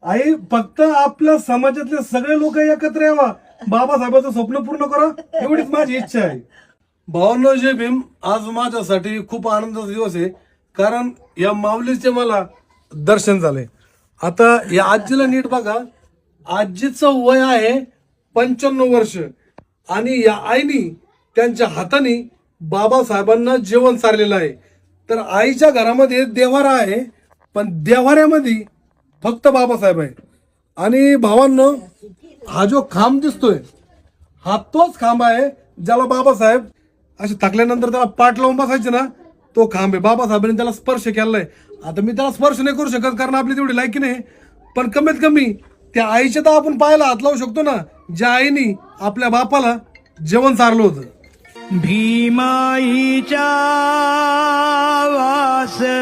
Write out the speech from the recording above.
आई फक्त आपल्या समाजातले सगळे लोक एकत्र यावा, बाबासाहेबांचं स्वप्न पूर्ण करा, एवढीच माझी इच्छा आहे. भावांनो, जय भीम. आज माझ्यासाठी खूप आनंदाचा दिवस आहे, कारण या माऊलीचे मला दर्शन झाले. आता या आजीला नीट बघा, आजीचं वय आहे 95 वर्ष आणि या आईनी त्यांच्या हाताने बाबासाहेबांना जेवण चारलेलं आहे. तर आईच्या घरामध्ये देवारा आहे, पण देवाऱ्यामध्ये फक्त बाबासाहेब आहे. आणि भावांनो, हा जो खांब दिसतोय हा तोच खांब आहे ज्याला बाबासाहेब असे थकल्यानंतर त्याला पाठ लावून बसायचे ना, तो खांब आहे. बाबासाहेबांनी त्याला स्पर्श केलाय. आता मी त्याला स्पर्श नाही करू शकत कारण आपली तेवढी लायकी नाही, पण कमीत कमी त्या आईच्या तर आपण पायाला हात लावू शकतो ना, ज्या आईनी आपल्या बापाला जेवण चारलं होतं. भीमाईच्या वासराचा